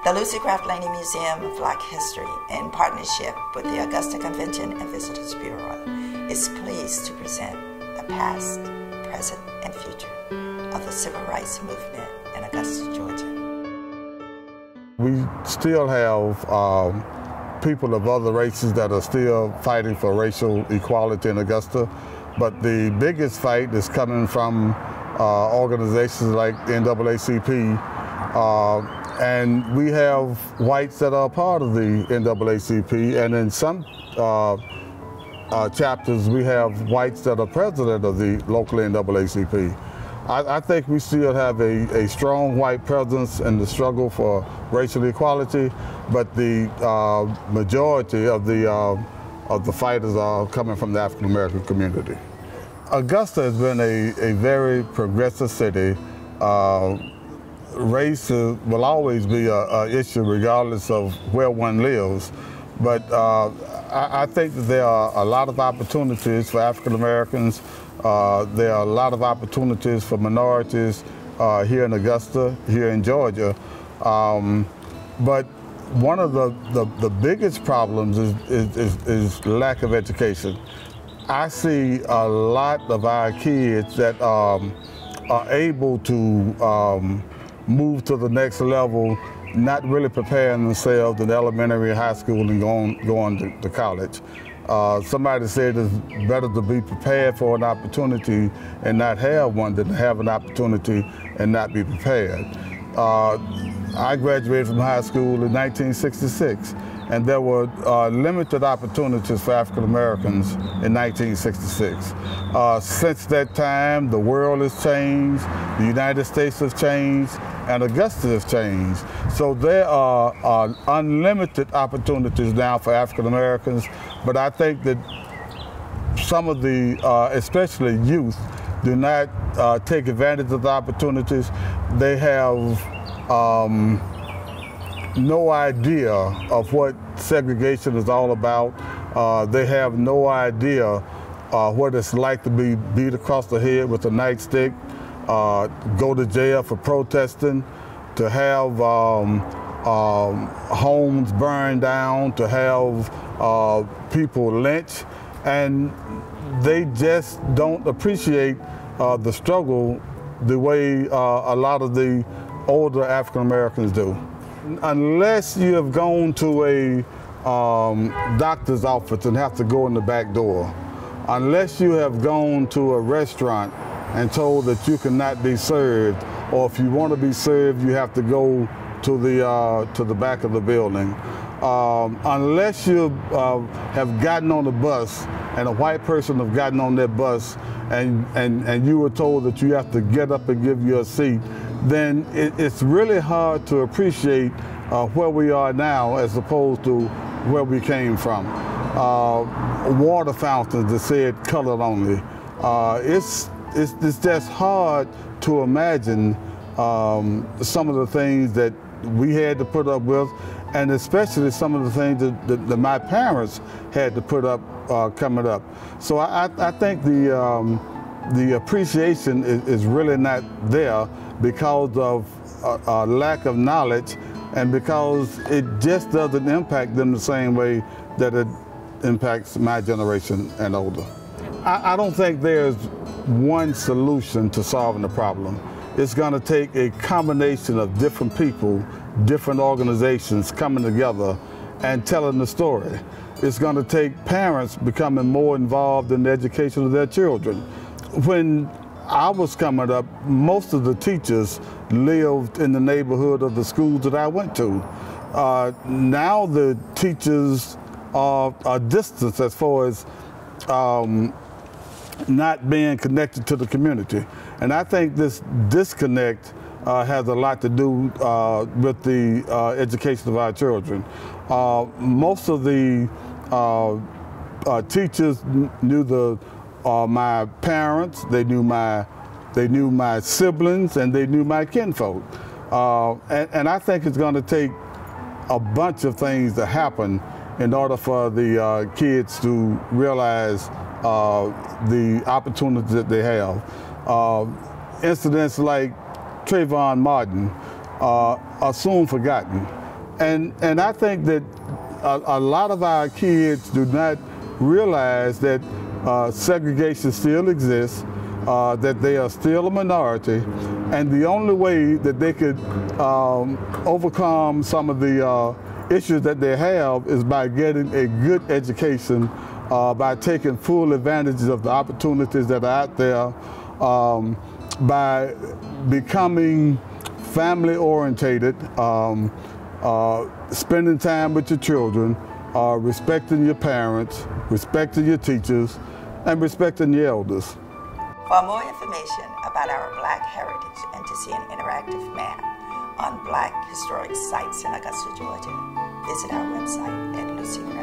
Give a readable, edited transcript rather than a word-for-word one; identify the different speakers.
Speaker 1: The Lucy Craft Laney Museum of Black History, in partnership with the Augusta Convention and Visitors Bureau, is pleased to present the past, present, and future of the civil rights movement in Augusta, Georgia.
Speaker 2: We still have people of other races that are still fighting for racial equality in Augusta, but the biggest fight is coming from organizations like the NAACP, and we have whites that are part of the NAACP, and in some chapters we have whites that are president of the local NAACP. I think we still have a strong white presence in the struggle for racial equality, but the majority of the fighters are coming from the African American community. Augusta has been a very progressive city. Race will always be an issue regardless of where one lives, but I think that there are a lot of opportunities for African Americans. There are a lot of opportunities for minorities here in Augusta, here in Georgia. But one of the biggest problems is lack of education. I see a lot of our kids that are able to move to the next level, not really preparing themselves in elementary, high school, and going to college. Somebody said it's better to be prepared for an opportunity and not have one than to have an opportunity and not be prepared. I graduated from high school in 1966, and there were limited opportunities for African Americans in 1966. Since that time, the world has changed, the United States has changed, and Augusta has changed. So there are unlimited opportunities now for African Americans, but I think that some of the, especially youth, do not take advantage of the opportunities. They have no idea of what segregation is all about. They have no idea what it's like to be beat across the head with a nightstick, go to jail for protesting, to have homes burned down, to have people lynched, and they just don't appreciate the struggle the way a lot of the older African Americans do. Unless you have gone to a doctor's office and have to go in the back door, unless you have gone to a restaurant and told that you cannot be served, or if you want to be served, you have to go to the back of the building. Unless you have gotten on the bus and a white person have gotten on that bus and you were told that you have to get up and give you a seat, then it's really hard to appreciate where we are now as opposed to where we came from. Water fountains that said colored only. It's just hard to imagine some of the things that we had to put up with, and especially some of the things that my parents had to put up coming up. So I think the appreciation is really not there because of a lack of knowledge, and because it just doesn't impact them the same way that it impacts my generation and older. I don't think there's one solution to solving the problem. It's going to take a combination of different people, different organizations coming together and telling the story. It's going to take parents becoming more involved in the education of their children. When I was coming up, most of the teachers lived in the neighborhood of the schools that I went to. Now the teachers are distant as far as not being connected to the community. And I think this disconnect has a lot to do with the education of our children. Most of the teachers knew my parents, they knew my siblings, and they knew my kinfolk. And I think it's going to take a bunch of things to happen in order for the kids to realize the opportunities that they have. Incidents like Trayvon Martin are soon forgotten. And I think that a lot of our kids do not realize that segregation still exists, that they are still a minority, and the only way that they could overcome some of the issues that they have is by getting a good education, by taking full advantage of the opportunities that are out there, by becoming family orientated, spending time with your children, respecting your parents, respecting your teachers, and respecting your elders.
Speaker 1: For more information about our Black heritage and to see an interactive map on Black historic sites in Augusta, Georgia, visit our website at LCL.